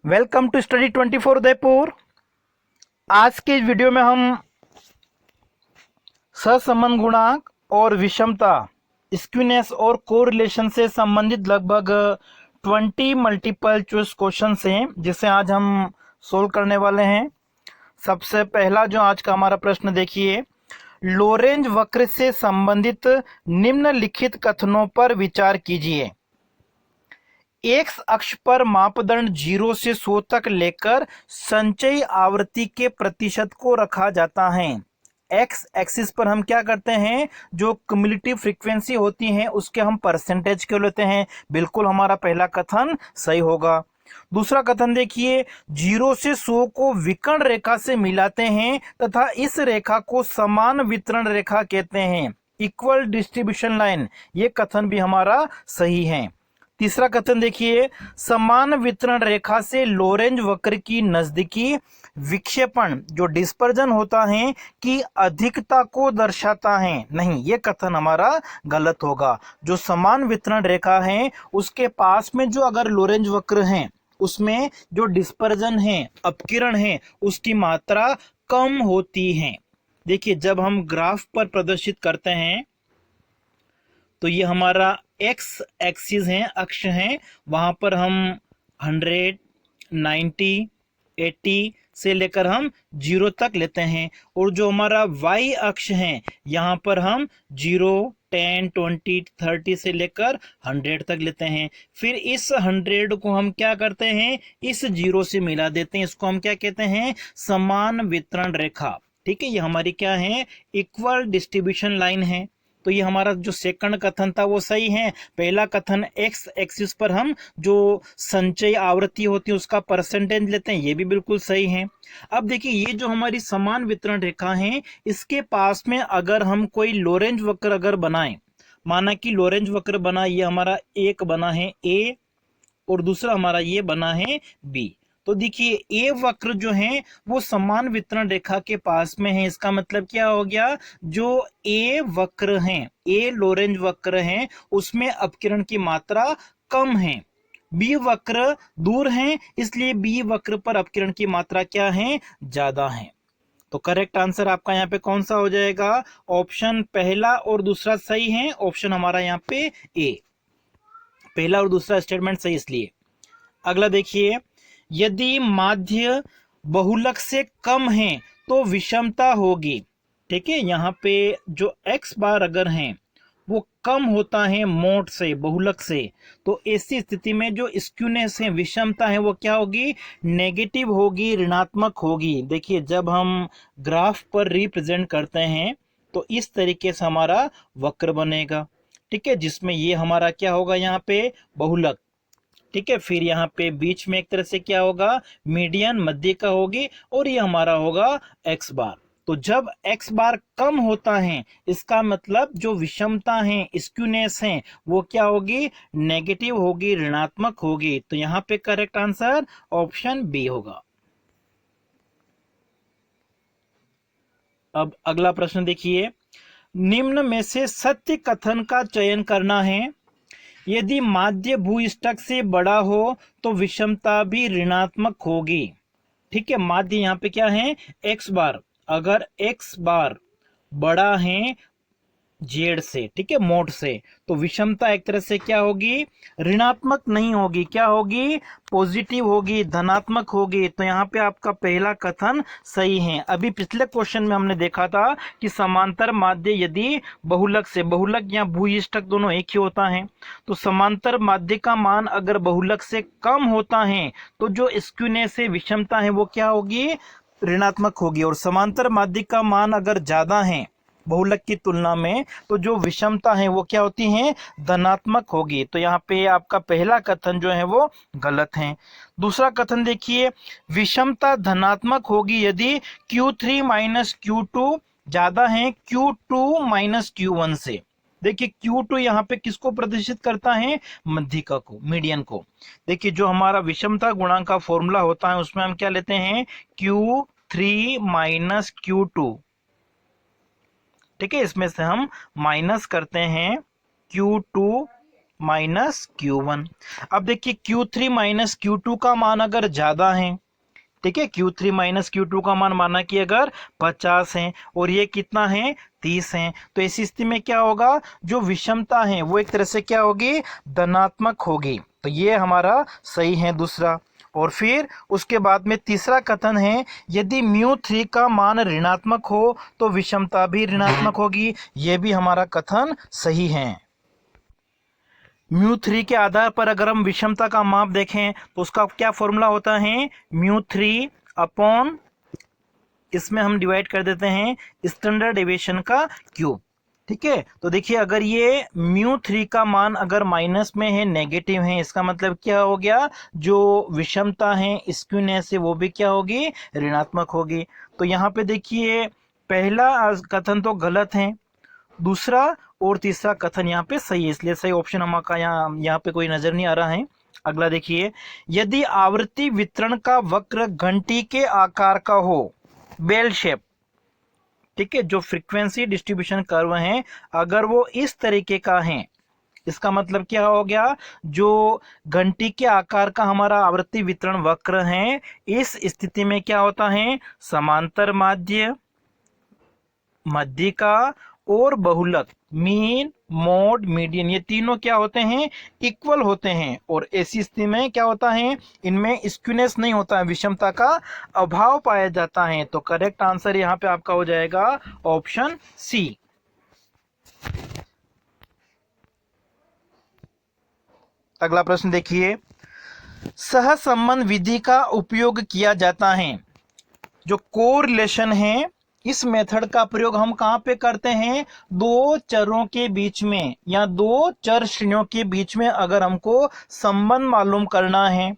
Welcome to study 24 Udaipur. आज के इस वीडियो में हम सहसंबंध गुणांक और विषमता, स्क्यूनेस और कोरिलेशन से संबंधित लगभग 20 मल्टीपल चॉइस क्वेश्चन हैं जिसे आज हम सोल्व करने वाले हैं। सबसे पहला जो आज का हमारा प्रश्न देखिए, लोरेंज वक्र से संबंधित निम्नलिखित कथनों पर विचार कीजिए। एक्स अक्ष पर मापदंड 0 से 100 तक लेकर संचयी आवृत्ति के प्रतिशत को रखा जाता है। एक्स एक्सिस पर हम क्या करते हैं, जो क्युमुलेटिव फ्रीक्वेंसी होती है उसके हम परसेंटेज क्यों लेते हैं। बिल्कुल हमारा पहला कथन सही होगा। दूसरा कथन देखिए, 0 से 100 को विकर्ण रेखा से मिलाते हैं तथा इस रेखा को समान वितरण रेखा कहते हैं, इक्वल डिस्ट्रीब्यूशन लाइन। ये कथन भी हमारा सही है। तीसरा कथन देखिए, समान वितरण रेखा से लोरेंज वक्र की नजदीकी विक्षेपण जो डिस्पर्जन होता है की अधिकता को दर्शाता है। नहीं, ये कथन हमारा गलत होगा। जो समान वितरण रेखा है उसके पास में जो अगर लोरेंज वक्र है उसमें जो डिस्पर्जन है, अपकिरण है, उसकी मात्रा कम होती है। देखिए, जब हम ग्राफ पर प्रदर्शित करते हैं तो ये हमारा एक्स एक्सिस है, अक्ष है, वहां पर हम 100, 90, 80 से लेकर हम 0 तक लेते हैं। और जो हमारा वाई अक्ष है यहाँ पर हम 0, 10, 20, 30 से लेकर 100 तक लेते हैं। फिर इस 100 को हम क्या करते हैं, इस 0 से मिला देते हैं। इसको हम क्या कहते हैं, समान वितरण रेखा। ठीक है, ये हमारी क्या है, इक्वल डिस्ट्रीब्यूशन लाइन है। तो ये हमारा जो सेकंड कथन था वो सही है। पहला कथन एक्स एक्सिस पर हम जो संचयी आवृत्ति होती है उसका परसेंटेज लेते हैं, ये भी बिल्कुल सही है। अब देखिए, ये जो हमारी समान वितरण रेखा है इसके पास में अगर हम कोई लोरेंज वक्र अगर बनाएं, माना कि लोरेंज वक्र बना, ये हमारा एक बना है ए और दूसरा हमारा ये बना है बी। तो देखिए, ए वक्र जो है वो समान वितरण रेखा के पास में है। इसका मतलब क्या हो गया, जो ए वक्र है, ए लोरेंज वक्र है, उसमें अपकिरण की मात्रा कम है। बी वक्र दूर है, इसलिए बी वक्र पर अपकिरण की मात्रा क्या है, ज्यादा है। तो करेक्ट आंसर आपका यहाँ पे कौन सा हो जाएगा, ऑप्शन पहला और दूसरा सही है। ऑप्शन हमारा यहाँ पे ए, पहला और दूसरा स्टेटमेंट सही इसलिए। अगला देखिए, यदि माध्य बहुलक से कम है तो विषमता होगी। ठीक है, यहाँ पे जो x बार अगर है वो कम होता है मोड से, बहुलक से, तो ऐसी स्थिति में जो स्क्यूनेस है, विषमता है, वो क्या होगी, नेगेटिव होगी, ऋणात्मक होगी। देखिए, जब हम ग्राफ पर रिप्रेजेंट करते हैं तो इस तरीके से हमारा वक्र बनेगा। ठीक है, जिसमें ये हमारा क्या होगा, यहाँ पे बहुलक। ठीक है, फिर यहाँ पे बीच में एक तरह से क्या होगा, मीडियन मध्य का होगी, और ये हमारा होगा एक्स बार। तो जब एक्स बार कम होता है इसका मतलब जो विषमता है, स्क्यूनेस है, वो क्या होगी, नेगेटिव होगी, ऋणात्मक होगी। तो यहाँ पे करेक्ट आंसर ऑप्शन बी होगा। अब अगला प्रश्न देखिए, निम्न में से सत्य कथन का चयन करना है। यदि माध्य भूइष्ठक से बड़ा हो तो विषमता भी ऋणात्मक होगी। ठीक है, माध्य यहाँ पे क्या है, एक्स बार। अगर एक्स बार बड़ा है जेड से, ठीक है, मोड से, तो विषमता एक तरह से क्या होगी, ऋणात्मक नहीं होगी, क्या होगी, पॉजिटिव होगी, धनात्मक होगी। तो यहाँ पे आपका पहला कथन सही है। अभी पिछले क्वेश्चन में हमने देखा था कि समांतर माध्य यदि बहुलक से, बहुलक या भूइष्ठक दोनों एक ही होता है, तो समांतर माध्य का मान अगर बहुलक से कम होता है तो जो स्क्यूनेस है, विषमता है, वो क्या होगी, ऋणात्मक होगी। और समांतर माध्य का मान अगर ज्यादा है बहुलक की तुलना में तो जो विषमता है वो क्या होती है, धनात्मक होगी। तो यहाँ पे आपका पहला कथन जो है वो गलत है। दूसरा कथन देखिए, विषमता धनात्मक होगी यदि Q3 माइनस Q2 ज्यादा है Q2 माइनस Q1 से। देखिए, Q2 यहाँ पे किसको प्रदर्शित करता है, मध्यिका को, मीडियन को। देखिए, जो हमारा विषमता गुणांक का फॉर्मूला होता है उसमें हम क्या लेते हैं, Q3 माइनस Q2। ठीक है, इसमें से हम माइनस करते हैं Q2 माइनस Q1। अब देखिए Q3 माइनस Q2 का मान अगर ज़्यादा है, ठीक है, Q3 माइनस Q2 का मान माना कि अगर 50 है और ये कितना है 30 है, तो ऐसी स्थिति में क्या होगा, जो विषमता है वो एक तरह से क्या होगी, धनात्मक होगी। तो ये हमारा सही है दूसरा। और फिर उसके बाद में तीसरा कथन है, यदि μ3 का मान ऋणात्मक हो तो विषमता भी ऋणात्मक होगी। ये भी हमारा कथन सही है। μ3 के आधार पर अगर हम विषमता का माप देखें तो उसका क्या फॉर्मूला होता है, μ3 अपॉन, इसमें हम डिवाइड कर देते हैं स्टैंडर्ड डेविएशन का क्यूब। ठीक है, तो देखिए अगर ये μ3 का मान अगर माइनस में है, नेगेटिव है, इसका मतलब क्या हो गया, जो विषमता है, स्क्यूनेस है, वो भी क्या होगी, ऋणात्मक होगी। तो यहाँ पे देखिए पहला कथन तो गलत है, दूसरा और तीसरा कथन यहाँ पे सही है, इसलिए सही ऑप्शन हमारा यहाँ पे कोई नजर नहीं आ रहा है। अगला देखिए, यदि आवृत्ति वितरण का वक्र घंटी के आकार का हो, बेल शेप, ठीक है, जो फ्रीक्वेंसी डिस्ट्रीब्यूशन कर्व है अगर वो इस तरीके का है, इसका मतलब क्या हो गया, जो घंटी के आकार का हमारा आवृत्ति वितरण वक्र है, इस स्थिति में क्या होता है, समांतर माध्य, मध्यिका और बहुलक, मीन, मोड, मीडियन, ये तीनों क्या होते हैं, इक्वल होते हैं। और ऐसी स्थिति में क्या होता है, इनमें स्क्यूनेस नहीं होता है, विषमता का अभाव पाया जाता है। तो करेक्ट आंसर यहाँ पे आपका हो जाएगा ऑप्शन सी। अगला प्रश्न देखिए, सहसंबंध विधि का उपयोग किया जाता है, जो कोरिलेशन है, इस मेथड का प्रयोग हम कहां पे करते हैं, दो चरों के बीच में या दो चर श्रेणियों के बीच में अगर हमको संबंध मालूम करना है,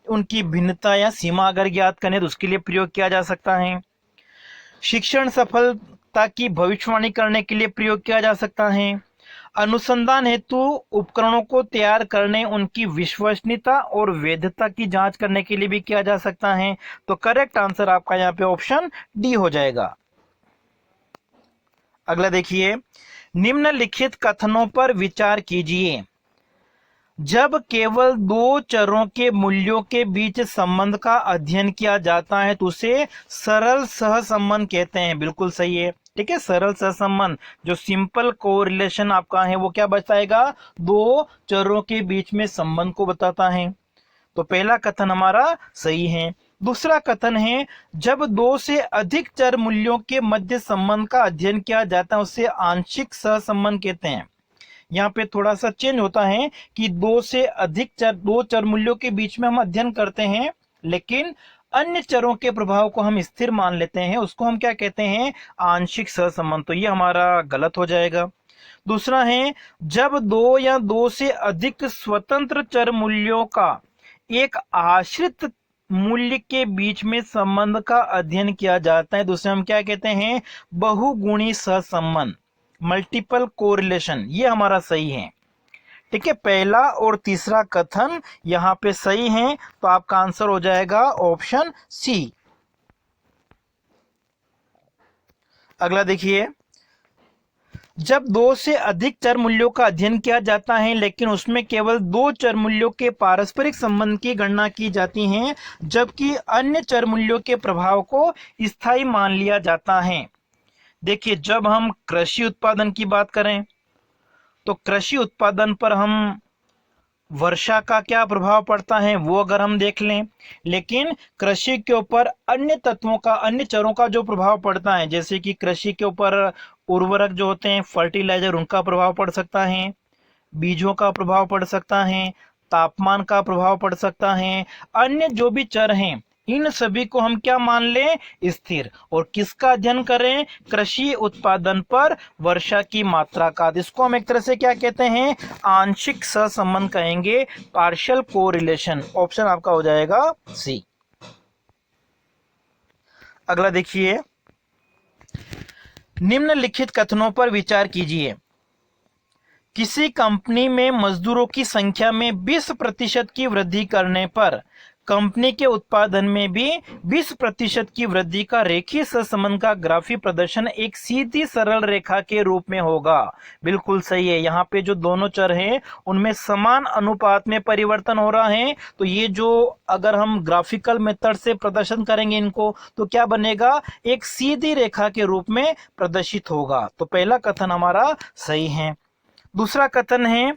उनकी भिन्नता या सीमा अगर ज्ञात करने तो उसके लिए प्रयोग किया जा सकता है। शिक्षण सफलता की भविष्यवाणी करने के लिए प्रयोग किया जा सकता है। अनुसंधान हेतु उपकरणों को तैयार करने, उनकी विश्वसनीयता और वैधता की जांच करने के लिए भी किया जा सकता है। तो करेक्ट आंसर आपका यहाँ पे ऑप्शन डी हो जाएगा। अगला देखिए, निम्नलिखित कथनों पर विचार कीजिए। जब केवल दो चरों के मूल्यों के बीच संबंध का अध्ययन किया जाता है तो उसे सरल सहसंबंध कहते हैं। बिल्कुल सही है, ठीक है, सरल सहसंबंध, जो सिंपल कोरिलेशन आपका है वो क्या बताएगा, दो चरों के बीच में संबंध को बताता है। तो पहला कथन हमारा सही है। दूसरा कथन है, जब दो से अधिक चर मूल्यों के मध्य संबंध का अध्ययन किया जाता है उसे आंशिक सहसंबंध कहते हैं। यहाँ पे थोड़ा सा चेंज होता है कि दो से अधिक चर, दो चर मूल्यों के बीच में हम अध्ययन करते हैं, लेकिन अन्य चरों के प्रभाव को हम स्थिर मान लेते हैं, उसको हम क्या कहते हैं, आंशिक सहसंबंध। तो ये हमारा गलत हो जाएगा। दूसरा है, जब दो या दो से अधिक स्वतंत्र चर मूल्यों का एक आश्रित मूल्य के बीच में संबंध का अध्ययन किया जाता है तो उसे हम क्या कहते हैं, बहुगुणी सहसंबंध, मल्टीपल कोरिलेशन। ये हमारा सही है। ठीक है, पहला और तीसरा कथन यहाँ पे सही है, तो आपका आंसर हो जाएगा ऑप्शन सी। अगला देखिए, जब दो से अधिक चर मूल्यों का अध्ययन किया जाता है लेकिन उसमें केवल दो चर मूल्यों के पारस्परिक संबंध की गणना की जाती है, जबकि अन्य चर मूल्यों के प्रभाव को स्थायी मान लिया जाता है। देखिए, जब हम कृषि उत्पादन की बात करें तो कृषि उत्पादन पर हम वर्षा का क्या प्रभाव पड़ता है वो अगर हम देख लें, लेकिन कृषि के ऊपर अन्य तत्वों का, अन्य चरों का जो प्रभाव पड़ता है, जैसे कि कृषि के ऊपर उर्वरक जो होते हैं, फर्टिलाइजर, उनका प्रभाव पड़ सकता है, बीजों का प्रभाव पड़ सकता है, तापमान का प्रभाव पड़ सकता है, अन्य जो भी चर हैं इन सभी को हम क्या मान लें, स्थिर। और किसका अध्ययन करें, कृषि उत्पादन पर वर्षा की मात्रा का। इसको हम एक तरह से क्या कहते हैं, आंशिक सहसंबंध कहेंगे, पार्शियल कोरिलेशन। ऑप्शन आपका हो जाएगा सी। अगला देखिए, निम्नलिखित कथनों पर विचार कीजिए। किसी कंपनी में मजदूरों की संख्या में 20% की वृद्धि करने पर कंपनी के उत्पादन में भी 20% की वृद्धि का रेखीय सहसंबंध का ग्राफी प्रदर्शन एक सीधी सरल रेखा के रूप में होगा। बिल्कुल सही है। यहाँ पे जो दोनों चर हैं उनमें समान अनुपात में परिवर्तन हो रहा है, तो ये जो अगर हम ग्राफिकल मेथड से प्रदर्शन करेंगे इनको तो क्या बनेगा, एक सीधी रेखा के रूप में प्रदर्शित होगा। तो पहला कथन हमारा सही है। दूसरा कथन है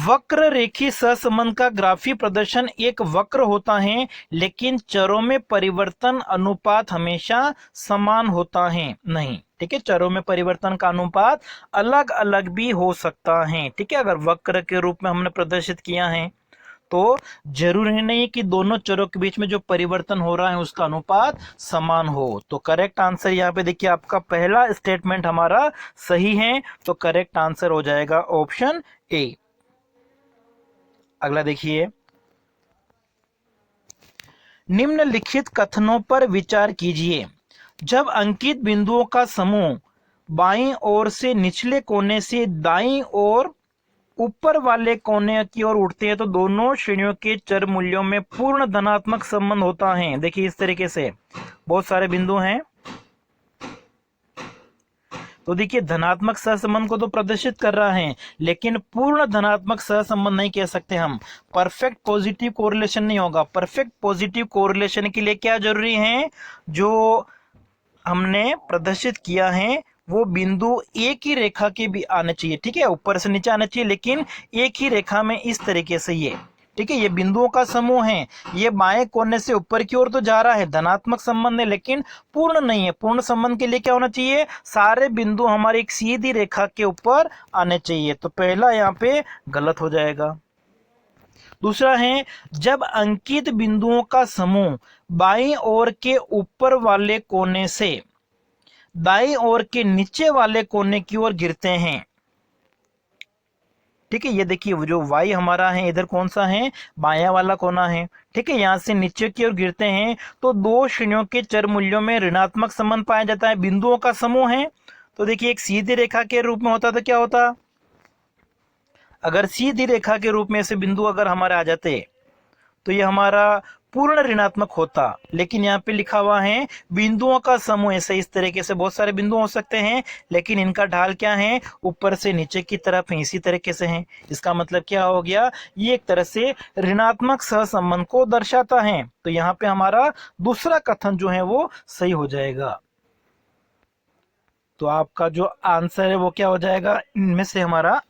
वक्र रेखी सहसंबंध का ग्राफी प्रदर्शन एक वक्र होता है, लेकिन चरों में परिवर्तन अनुपात हमेशा समान होता है नहीं। ठीक है, चरों में परिवर्तन का अनुपात अलग अलग भी हो सकता है। ठीक है, अगर वक्र के रूप में हमने प्रदर्शित किया है तो जरूरी नहीं कि दोनों चरों के बीच में जो परिवर्तन हो रहा है उसका अनुपात समान हो। तो करेक्ट आंसर यहाँ पे देखिए आपका पहला स्टेटमेंट हमारा सही है, तो करेक्ट आंसर हो जाएगा ऑप्शन ए। अगला देखिए, निम्नलिखित कथनों पर विचार कीजिए। जब अंकित बिंदुओं का समूह बाईं ओर से निचले कोने से दाईं ओर ऊपर वाले कोने की ओर उठते हैं तो दोनों श्रेणियों के चर मूल्यों में पूर्ण धनात्मक संबंध होता है। देखिए इस तरीके से बहुत सारे बिंदु हैं, तो देखिए धनात्मक सहसंबंध को तो प्रदर्शित कर रहा है, लेकिन पूर्ण धनात्मक सहसंबंध नहीं कह सकते हम। परफेक्ट पॉजिटिव कोरिलेशन नहीं होगा। परफेक्ट पॉजिटिव कोरिलेशन के लिए क्या जरूरी है, जो हमने प्रदर्शित किया है वो बिंदु एक ही रेखा के भी आने चाहिए। ठीक है, ऊपर से नीचे आने चाहिए, लेकिन एक ही रेखा में इस तरीके से ये। ठीक है, ये बिंदुओं का समूह है, ये बाएं कोने से ऊपर की ओर तो जा रहा है, धनात्मक संबंध है, लेकिन पूर्ण नहीं है। पूर्ण संबंध के लिए क्या होना चाहिए, सारे बिंदु हमारे एक सीधी रेखा के ऊपर आने चाहिए। तो पहला यहाँ पे गलत हो जाएगा। दूसरा है, जब अंकित बिंदुओं का समूह बाईं ओर के ऊपर वाले कोने से दाईं ओर के नीचे वाले कोने की ओर गिरते हैं। ठीक है, ये देखिए वो जो y हमारा है इधर कौन सा है, बायां वाला कोना है। ठीक है, यहां से नीचे की ओर गिरते हैं तो दो श्रेणियों के चर मूल्यों में ऋणात्मक संबंध पाया जाता है। बिंदुओं का समूह है तो देखिए एक सीधी रेखा के रूप में होता तो क्या होता, अगर सीधी रेखा के रूप में ऐसे बिंदु अगर हमारे आ जाते तो ये हमारा पूर्ण ऋणात्मक होता, लेकिन यहाँ पे लिखा हुआ है बिंदुओं का समूह। ऐसे इस तरीके से बहुत सारे बिंदु हो सकते हैं, लेकिन इनका ढाल क्या है, ऊपर से नीचे की तरफ है, इसी तरीके से है। इसका मतलब क्या हो गया, ये एक तरह से ऋणात्मक सहसंबंध को दर्शाता है। तो यहाँ पे हमारा दूसरा कथन जो है वो सही हो जाएगा। तो आपका जो आंसर है वो क्या हो जाएगा, इनमें से हमारा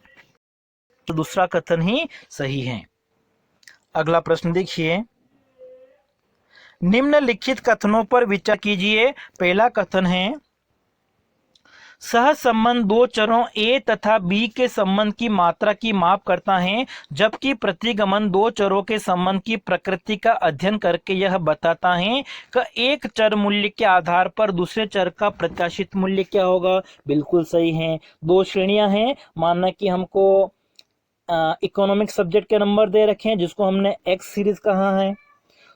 तो दूसरा कथन ही सही है। अगला प्रश्न देखिए, निम्नलिखित कथनों पर विचार कीजिए। पहला कथन है सहसंबंध दो चरों a तथा b के संबंध की मात्रा की माप करता है, जबकि प्रतिगमन दो चरों के संबंध की प्रकृति का अध्ययन करके यह बताता है कि एक चर मूल्य के आधार पर दूसरे चर का प्रत्याशित मूल्य क्या होगा। बिल्कुल सही है। दो श्रेणियां हैं, मानना कि हमको इकोनॉमिक सब्जेक्ट के नंबर दे रखे हैं जिसको हमने एक्स सीरीज कहा है।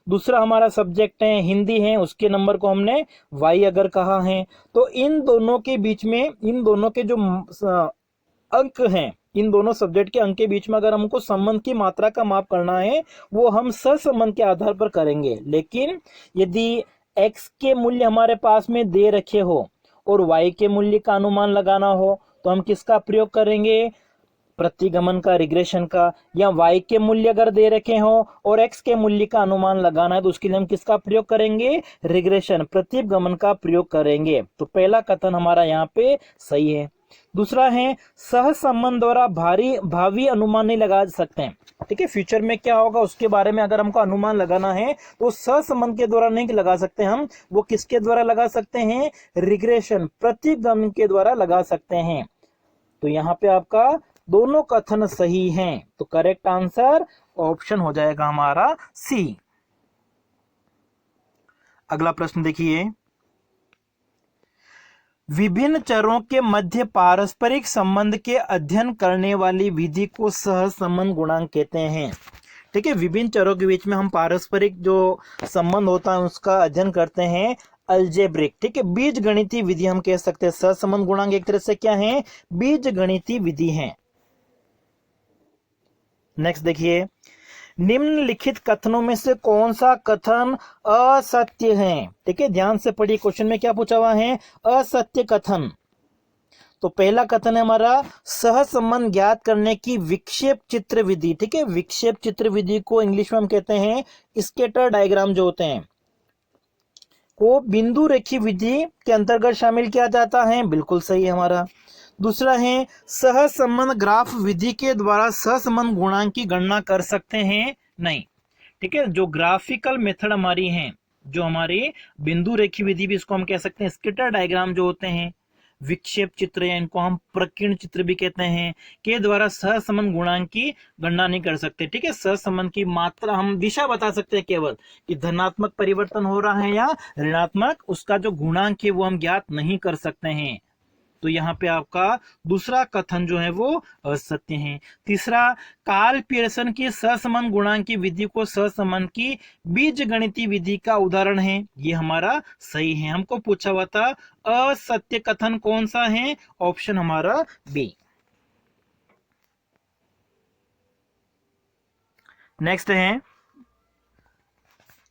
दूसरा हमारा सब्जेक्ट है हिंदी है, उसके नंबर को हमने वाई अगर कहा है। तो इन दोनों के बीच में, इन दोनों के जो अंक हैं, इन दोनों सब्जेक्ट के अंक के बीच में अगर हमको संबंध की मात्रा का माप करना है वो हम सहसंबंध के आधार पर करेंगे। लेकिन यदि एक्स के मूल्य हमारे पास में दे रखे हो और वाई के मूल्य का अनुमान लगाना हो तो हम किसका प्रयोग करेंगे, प्रतिगमन का, रिग्रेशन का। या y के मूल्य अगर दे रखे हो और x के मूल्य का अनुमान लगाना है तो उसके लिए हम किसका प्रयोग करेंगे, रिग्रेशन, प्रतिगमन का प्रयोग करेंगे। तो पहला कथन हमारा यहाँ पे सही है। दूसरा है सहसंबंध द्वारा भावी अनुमान नहीं लगा सकते हैं। ठीक है, फ्यूचर में क्या होगा उसके बारे में अगर हमको अनुमान लगाना है तो सहसंबंध के द्वारा नहीं लगा सकते हम, वो किसके द्वारा लगा सकते हैं, रिग्रेशन, प्रतिगमन के द्वारा लगा सकते हैं। तो यहाँ पे आपका दोनों कथन सही हैं, तो करेक्ट आंसर ऑप्शन हो जाएगा हमारा सी। अगला प्रश्न देखिए, विभिन्न चरों के मध्य पारस्परिक संबंध के अध्ययन करने वाली विधि को सहसंबंध गुणांक कहते हैं। ठीक है, विभिन्न चरों के बीच में हम पारस्परिक जो संबंध होता है उसका अध्ययन करते हैं, अल्जेब्रिक। ठीक है, बीज गणितीय विधि हम कह सकते हैं। सहसंबंध गुणांक एक तरह से क्या है, बीज गणितीय विधि है। नेक्स्ट देखिए, निम्नलिखित कथनों में से कौन सा कथन असत्य है? ठीक है, ध्यान से पढ़िए, क्वेश्चन में क्या पूछा हुआ है, असत्य कथन। तो पहला कथन है हमारा, सह संबंध ज्ञात करने की विक्षेप चित्र विधि। ठीक है, विक्षेप चित्र विधि को इंग्लिश में हम कहते हैं स्केटर डायग्राम जो होते हैं, को बिंदु रेखी विधि के अंतर्गत शामिल किया जाता है। बिल्कुल सही है हमारा। दूसरा है, सहसंबंध ग्राफ विधि के द्वारा सहसंबंध गुणांक की गणना कर सकते हैं? नहीं। ठीक है, जो ग्राफिकल मेथड हमारी है, जो हमारी बिंदु रेखी विधि भी इसको हम कह सकते हैं, स्केटर डायग्राम जो होते हैं, विक्षेप चित्र या इनको हम प्रकीर्ण चित्र भी कहते हैं, के द्वारा सहसंबंध गुणांक की गणना नहीं कर सकते। ठीक है, सहसंबंध की मात्रा, हम दिशा बता सकते हैं केवल कि धनात्मक परिवर्तन हो रहा है या ऋणात्मक, उसका जो गुणांक है वो हम ज्ञात नहीं कर सकते हैं। तो यहाँ पे आपका दूसरा कथन जो है वो असत्य है। तीसरा, कार्ल पियर्सन की सहसंबंध गुणांक की विधि को सहसंबंध की बीजगणितीय विधि का उदाहरण है, ये हमारा सही है। हमको पूछा हुआ था असत्य कथन कौन सा है, ऑप्शन हमारा बी। नेक्स्ट है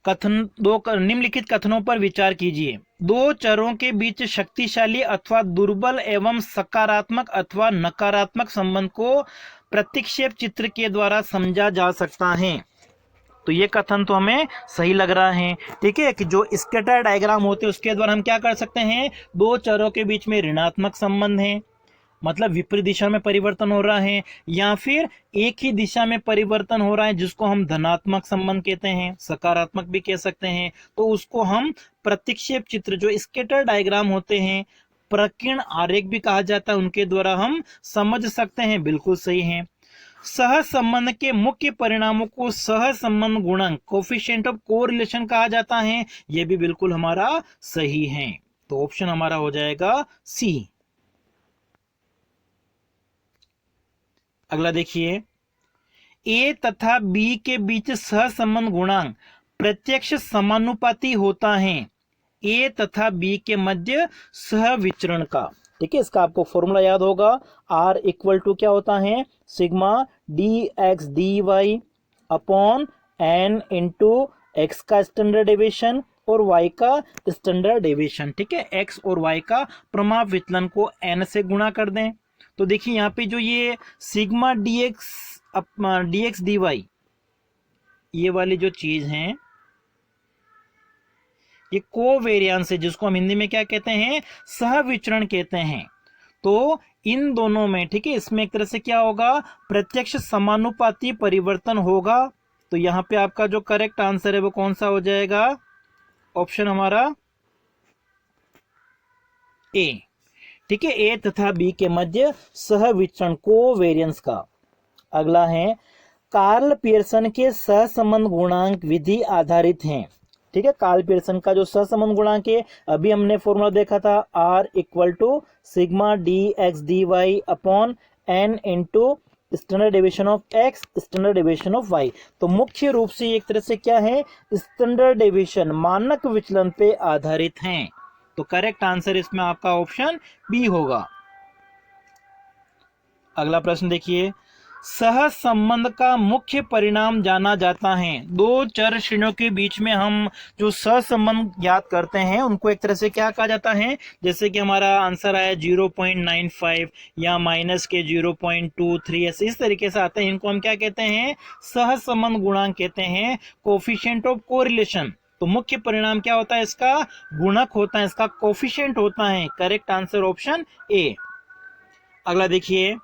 कथन दो, निम्नलिखित कथनों पर विचार कीजिए। दो चरों के बीच शक्तिशाली अथवा दुर्बल एवं सकारात्मक अथवा नकारात्मक संबंध को प्रतिक्षेप चित्र के द्वारा समझा जा सकता है। तो ये कथन तो हमें सही लग रहा है। ठीक है, कि जो स्केटर डायग्राम होते हैं उसके द्वारा हम क्या कर सकते हैं, दो चरों के बीच में ऋणात्मक संबंध है, मतलब विपरीत दिशा में परिवर्तन हो रहा है, या फिर एक ही दिशा में परिवर्तन हो रहा है जिसको हम धनात्मक संबंध कहते हैं, सकारात्मक भी कह सकते हैं, तो उसको हम प्रतिक्षेप चित्र, जो स्केटर डायग्राम होते हैं, प्रकीर्ण आरेख भी कहा जाता है, उनके द्वारा हम समझ सकते हैं। बिल्कुल सही है। सह संबंध के मुख्य परिणामों को सह संबंध गुणांक, कोफिशिएंट ऑफ कोरिलेशन कहा जाता है, यह भी बिल्कुल हमारा सही है। तो ऑप्शन हमारा हो जाएगा सी। अगला देखिए, ए तथा बी के बीच सहसंबंध गुणांक प्रत्यक्ष समानुपाती होता है ए तथा बी के मध्य सह विचरण का। ठीक है, इसका आपको फॉर्मूला याद होगा, आर इक्वल टू क्या होता है, sigma D X D Y upon N into X का स्टैंडर्ड डेविएशन और y का स्टैंडर्ड डेविएशन। ठीक है, x और y का प्रमाप विचलन को n से गुणा कर दें। तो देखिए यहाँ पे जो ये सिग्मा dx dy, ये वाली जो चीज है, ये कोवेरिएंस है, जिसको हम हिंदी में क्या कहते हैं, सहविचरण कहते हैं। तो इन दोनों में, ठीक है, इसमें एक तरह से क्या होगा, प्रत्यक्ष समानुपाती परिवर्तन होगा। तो यहाँ पे आपका जो करेक्ट आंसर है वो कौन सा हो जाएगा, ऑप्शन हमारा ए। ठीक है, ए तथा बी के मध्य सहविचरण कोवेरिएंस का। अगला है, कार्ल पियर्सन के सहसंबंध गुणांक विधि आधारित हैं। ठीक है, कार्ल पियर्सन का जो सहसंबंध गुणांक है, अभी हमने फॉर्मूला देखा था, R equal to sigma D X D Y upon N into standard deviation of X standard deviation of Y. तो मुख्य रूप से एक तरह से क्या है, स्टैंडर्ड डेविएशन, मानक विचलन पे आधारित हैं। तो करेक्ट आंसर इसमें आपका ऑप्शन बी होगा। अगला प्रश्न देखिए, सह संबंध का मुख्य परिणाम जाना जाता है। दो चर श्रेणियों के बीच में हम जो सह संबंध ज्ञात करते हैं उनको एक तरह से क्या कहा जाता है, जैसे कि हमारा आंसर आया 0.95 या माइनस के 0.23, ऐसे इस तरीके से आते हैं, इनको हम क्या कहते हैं, सह संबंध गुणांक कहते हैं, कोफिशिएंट ऑफ कोरिलेशन। तो मुख्य परिणाम क्या होता है, इसका गुणक होता है, इसका कोफिशिएंट होता है। Correct answer option A. अगला देखिए,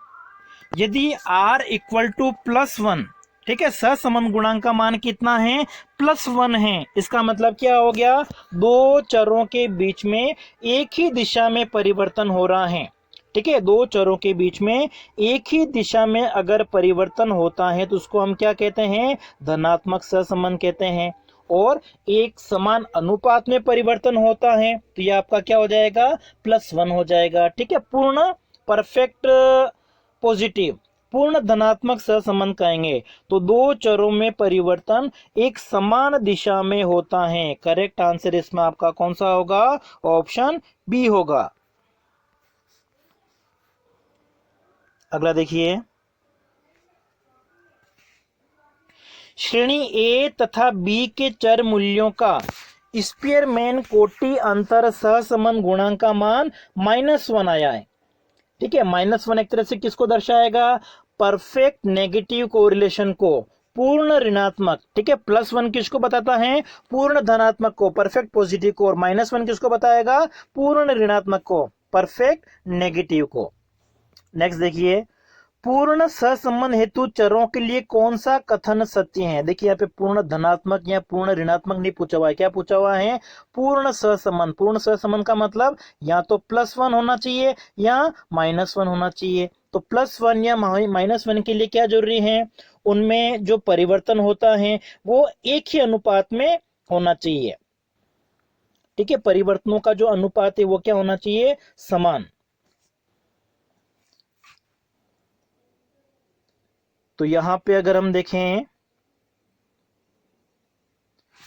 यदि r इक्वल टू +1, ठीक है, सहसंबंध गुणांक का मान कितना है, +1 है, इसका मतलब क्या हो गया, दो चरों के बीच में एक ही दिशा में परिवर्तन हो रहा है। ठीक है, दो चरों के बीच में एक ही दिशा में अगर परिवर्तन होता है तो उसको हम क्या कहते हैं, धनात्मक सहसंबंध कहते हैं। और एक समान अनुपात में परिवर्तन होता है तो ये आपका क्या हो जाएगा, +1 हो जाएगा। ठीक है, पूर्ण परफेक्ट पॉजिटिव, पूर्ण धनात्मक सहसंबंध कहेंगे। तो दो चरों में परिवर्तन एक समान दिशा में होता है। करेक्ट आंसर इसमें आपका कौन सा होगा, ऑप्शन बी होगा। अगला देखिए, श्रेणी ए तथा बी के चर मूल्यों का स्पीयरमैन कोटि अंतर सहसंबंध गुणांक का मान -1 आया है। ठीक है, -1 एक तरह से किसको दर्शाएगा? परफेक्ट नेगेटिव कोरिलेशन को, पूर्ण ऋणात्मक। ठीक है, +1 किसको बताता है? पूर्ण धनात्मक को, परफेक्ट पॉजिटिव को, और -1 किसको बताएगा? पूर्ण ऋणात्मक को, परफेक्ट नेगेटिव को। नेक्स्ट देखिए, पूर्ण सहसंबंध हेतु चरों के लिए कौन सा कथन सत्य है? देखिए यहाँ पे पूर्ण धनात्मक या पूर्ण ऋणात्मक नहीं पूछा हुआ है, क्या पूछा हुआ है? पूर्ण सहसंबंध। पूर्ण सहसंबंध का मतलब या तो +1 होना चाहिए या -1 होना चाहिए। तो +1 या -1 के लिए क्या जरूरी है? उनमें जो परिवर्तन होता है वो एक ही अनुपात में होना चाहिए। ठीक है, परिवर्तनों का जो अनुपात है वो क्या होना चाहिए? समान। तो यहां पे अगर हम देखें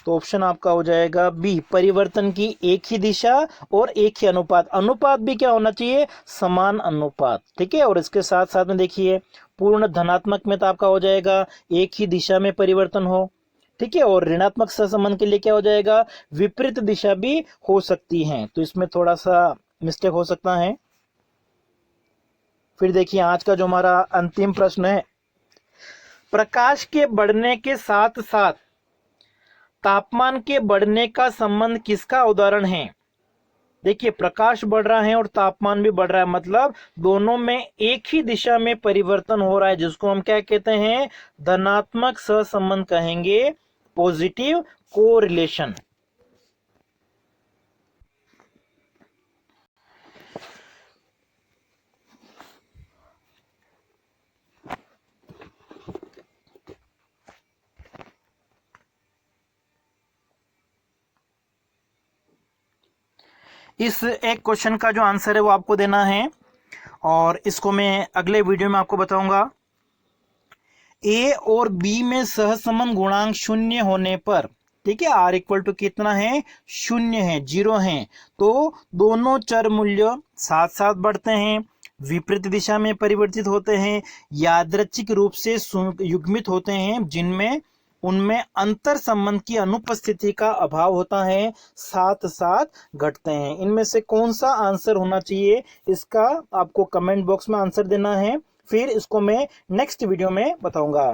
तो ऑप्शन आपका हो जाएगा बी, परिवर्तन की एक ही दिशा और एक ही अनुपात। अनुपात भी क्या होना चाहिए? समान अनुपात। ठीक है, और इसके साथ साथ में देखिए पूर्ण धनात्मक में तो आपका हो जाएगा एक ही दिशा में परिवर्तन हो। ठीक है, और ऋणात्मक सहसंबंध के लिए क्या हो जाएगा? विपरीत दिशा भी हो सकती है। तो इसमें थोड़ा सा मिस्टेक हो सकता है। फिर देखिए आज का जो हमारा अंतिम प्रश्न है, प्रकाश के बढ़ने के साथ साथ तापमान के बढ़ने का संबंध किसका उदाहरण है? देखिए प्रकाश बढ़ रहा है और तापमान भी बढ़ रहा है, मतलब दोनों में एक ही दिशा में परिवर्तन हो रहा है, जिसको हम क्या कहते हैं? धनात्मक सहसंबंध कहेंगे, पॉजिटिव कोरिलेशन। इस एक क्वेश्चन का जो आंसर है वो आपको देना है, और इसको मैं अगले वीडियो में आपको बताऊंगा। ए और बी में सहसंबंध गुणांक 0 होने पर, ठीक है, आर इक्वल टू कितना है? 0 है, 0 है, तो दोनों चर मूल्य साथ साथ बढ़ते हैं, विपरीत दिशा में परिवर्तित होते हैं, यादृच्छिक रूप से युग्मित होते हैं, जिनमें उनमें अंतर संबंध की अनुपस्थिति का अभाव होता है, साथ साथ घटते हैं। इनमें से कौन सा आंसर होना चाहिए, इसका आपको कमेंट बॉक्स में आंसर देना है, फिर इसको मैं नेक्स्ट वीडियो में बताऊंगा।